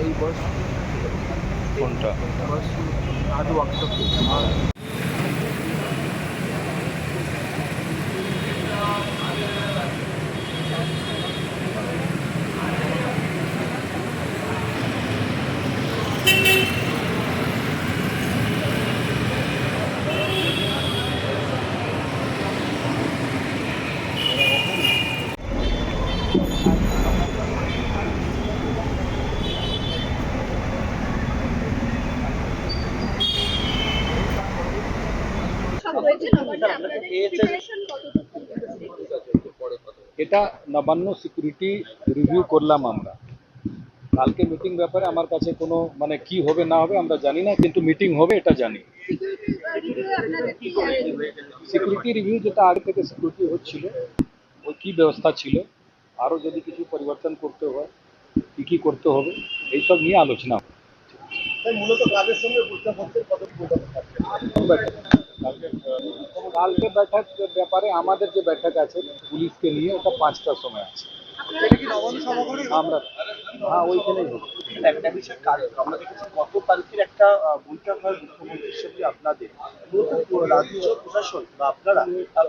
এই বস কোনটা? বস আদু ওয়ার্কশপ এটা নবান্ন সিকিউরিটি রিভিউ করলাম আমরা কালকে মিটিং ব্যাপারে আমার কাছে কোনো মানে কি হবে না হবে আমরা জানি না, কিন্তু মিটিং হবে এটা জানি। সিকিউরিটি রিভিউ যেটা আগে থেকে সিকিউরিটি হচ্ছিল ওই কি ব্যবস্থা ছিল, আরও যদি কিছু পরিবর্তন করতে হয় কি করতে হবে এইসব নিয়ে আলোচনা। মূলত কাদের সঙ্গে কালকে बैठक ব্যাপারে আমাদের যে बैठक আছে পুলিশকে নিয়ে ওটা 5টার সময় আছে। আমরা হ্যাঁ ওইখানেই হবে। একটা বিষয় আমরা দেখেছি গত কালকের একটা বৈঠক হয় মুখ্যমন্ত্রীর সঙ্গে আপনাদের রাজ্য প্রশাসন বা আপনারা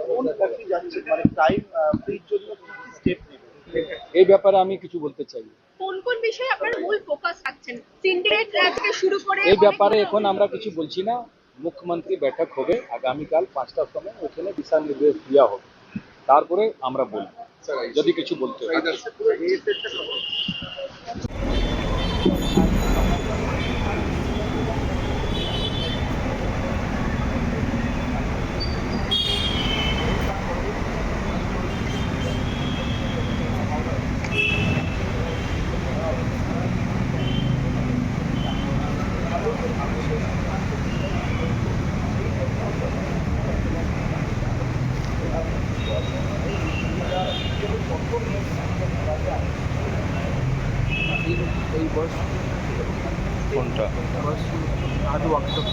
কোন পথে যাচ্ছেন, মানে ক্রাইম ফ্রির জন্য কি স্টেপ নেবেন এই ব্যাপারে আমি কিছু বলতে চাই। কোন কোন বিষয়ে আপনারা মূল ফোকাস রাখছেন? সিন্ডিকেট থেকে শুরু করে এই ব্যাপারে এখন আমরা কিছু বলছি না। মুখ্যমন্ত্রী बैठक হবে আগামীকাল 5টার সময়, ওখানে দিশা নির্দেশ দেওয়া হবে, তারপরে আমরা বলবো যদি কিছু বলতে হয়। এই বস কোনটা? বস আদু ওয়ার্কশপ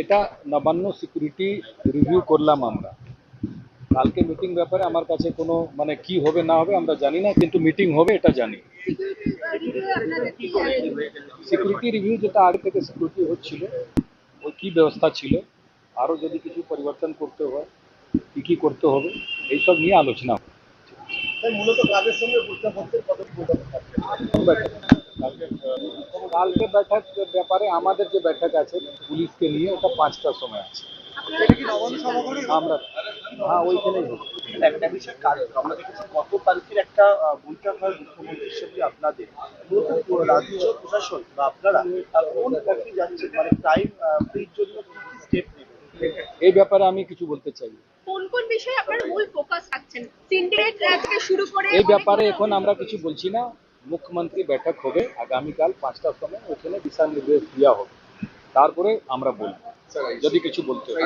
এটা নবান্ন সিকিউরিটি রিভিউ করলাম আমরা কালকে মিটিং ব্যাপারে আমার কাছে কোনো মানে কি হবে না হবে আমরা জানি না, কিন্তু মিটিং হবে এটা জানি। সিকিউরিটি রিভিউ যেটা আগে থেকে সিকিউরিটি হচ্ছিল ওই কি ব্যবস্থা ছিল, আরও যদি কিছু পরিবর্তন করতে হয় কি করতে হবে এইসব নিয়ে আলোচনা। মূলত কাদের সঙ্গে কালকে बैठक ব্যাপারে আমাদের যে बैठक আছে পুলিশকে নিয়ে ওটা 5টার সময় আছে। আমরা হ্যাঁ ওইখানেই হবে। একটা বিষয় আমরা দেখেছি গত কালকের একটা বৈঠক হয় মুখ্যমন্ত্রীর সঙ্গে আপনাদের রাজ্য প্রশাসন বা আপনারা কোন পথে যাচ্ছেন, মানে ক্রাইম ফ্রির জন্য কি স্টেপ নেবেন এই ব্যাপারে আমি কিছু বলতে চাই। কোন কোন বিষয়ে আপনারা মূল ফোকাস রাখছেন? সিন্ডিকেট থেকে শুরু করে এই ব্যাপারে এখন আমরা কিছু বলছি না। মুখ্যমন্ত্রী बैठक হবে আগামীকাল 5টার সময়, ওখানে দিশা নির্দেশ দেওয়া হবে, তারপরে আমরা বলবো যদি কিছু বলতে হয়।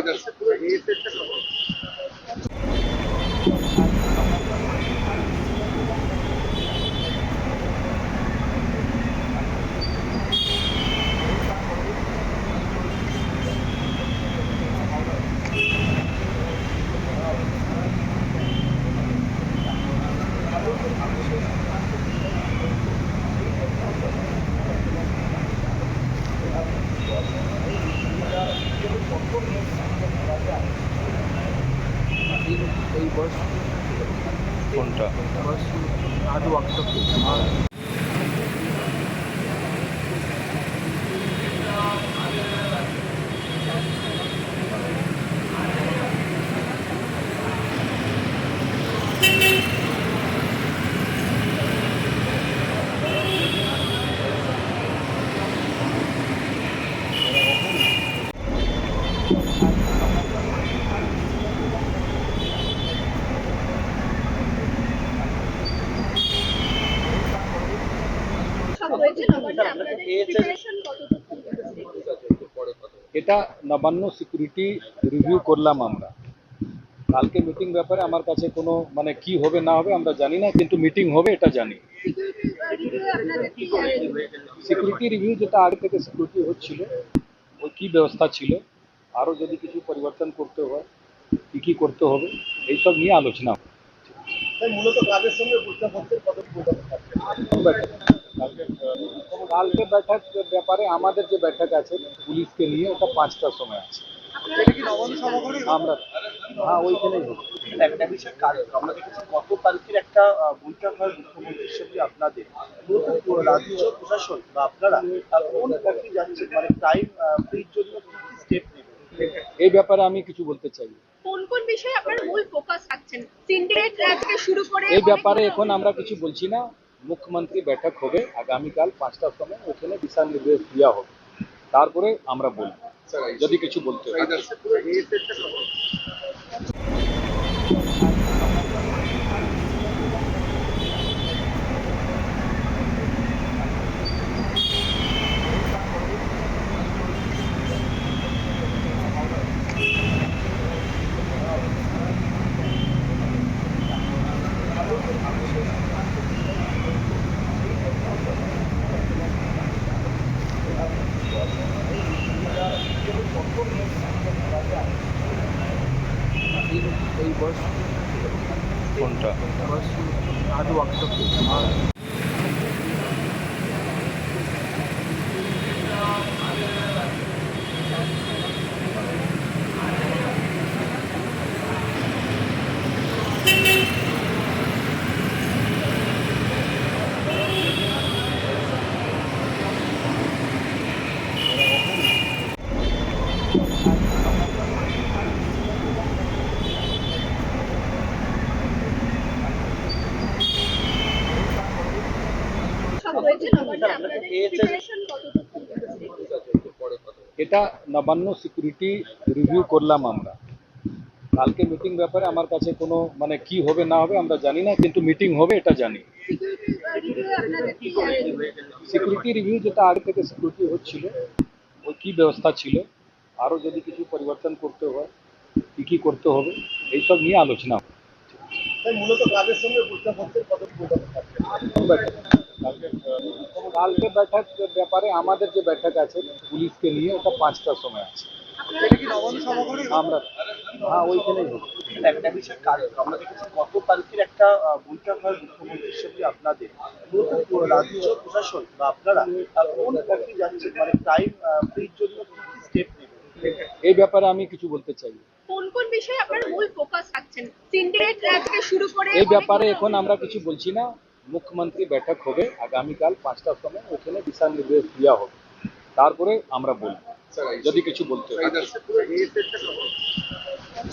এই বস কোনটা? बस आधे वक्त तक সব হয়েছে নবান্নে আপনাদের প্রিপারেশন কতটুকু এটা নবান্ন সিকিউরিটি রিভিউ করলাম আমরা। কালকে মিটিং ব্যাপারে আমার কাছে কোনো মানে কি হবে না হবে আমরা জানি না, কিন্তু মিটিং হবে এটা জানি। সিকিউরিটি রিভিউ আপনাদের কি সিকিউরিটি রিভিউ যেটা আগে থেকে সিকিউরিটি হচ্ছিল ওই কী ব্যবস্থা ছিল, আরও যদি কিছু পরিবর্তন করতে হয় কী করতে হবে এইসব নিয়ে আলোচনা হবে। মূলত কাজের সঙ্গে বুঝতে কত কালকে बैठक ব্যাপারে আমাদের যে बैठक আছে পুলিশকে নিয়ে ওটা 5টার সময় আছে। আমরা হ্যাঁ ওইখানেই হবে। একটা বিষয় আমরা দেখেছি গত তারিখের একটা বৈঠক হয় মুখ্যমন্ত্রীর সঙ্গে আপনাদের মূলত রাজ্য প্রশাসন বা আপনারা কোন পথে যাচ্ছেন মানে ক্রাইম ফ্রির জন্য কি কি স্টেপ নেবেন? এই ব্যাপারে আমি কিছু বলতে চাই। কোন কোন বিষয়ে আপনার মূল ফোকাস রাখছেন? সিন্ডিকেট থেকে শুরু করে এই ব্যাপারে এখন আমরা কিছু বলছি না। মুখ্যমন্ত্রী बैठक হবে আগামীকাল 5টার সময়, ওখানে দিশা নির্দেশ দেওয়া হবে, তারপরে আমরা বলবো যদি কিছু বলতে হয়। यही बस কোনটা? बस आधे वक्त तक সব হয়েছে নবান্নে আপনাদের প্রিপারেশন কতটুকু এটা নবান্ন সিকিউরিটি রিভিউ করলাম আমরা। কালকে মিটিং ব্যাপারে আমার কাছে কোনো মানে কি হবে না হবে আমরা জানি না, কিন্তু মিটিং হবে এটা জানি। সিকিউরিটি রিভিউ আপনাদের কি সিকিউরিটি রিভিউ যেটা আগে থেকে সিকিউরিটি হচ্ছিল ওই কী ব্যবস্থা ছিল, আরও যদি কিছু পরিবর্তন করতে হয় কী করতে হবে এইসব নিয়ে আলোচনা হবে। মূলত কাজের সঙ্গে বুঝতে কত কালকে बैठक ব্যাপারে আমাদের যে बैठक আছে পুলিশকে নিয়ে ওটা 5টার সময় আছে। আমরা হ্যাঁ ওইখানেই হবে। একটা বিষয় আমরা দেখেছি গত তারিখের একটা বৈঠক হয় মুখ্যমন্ত্রীর সঙ্গে আপনাদের মূলত রাজ্য প্রশাসন বা আপনারা কোন পথে যাচ্ছেন মানে ক্রাইম ফ্রির জন্য কি কি স্টেপ নেবেন? এই ব্যাপারে আমি কিছু বলতে চাই। কোন কোন বিষয়ে আপনার মূল ফোকাস রাখছেন? সিন্ডিকেট থেকে শুরু করে এই ব্যাপারে এখন আমরা কিছু বলছি না। মুখ্যমন্ত্রী बैठक হবে আগামীকাল 5টার সময়, ওখানে দিশা নির্দেশ দেওয়া হবে, তারপরে আমরা বলবো যদি কিছু বলতে হয়।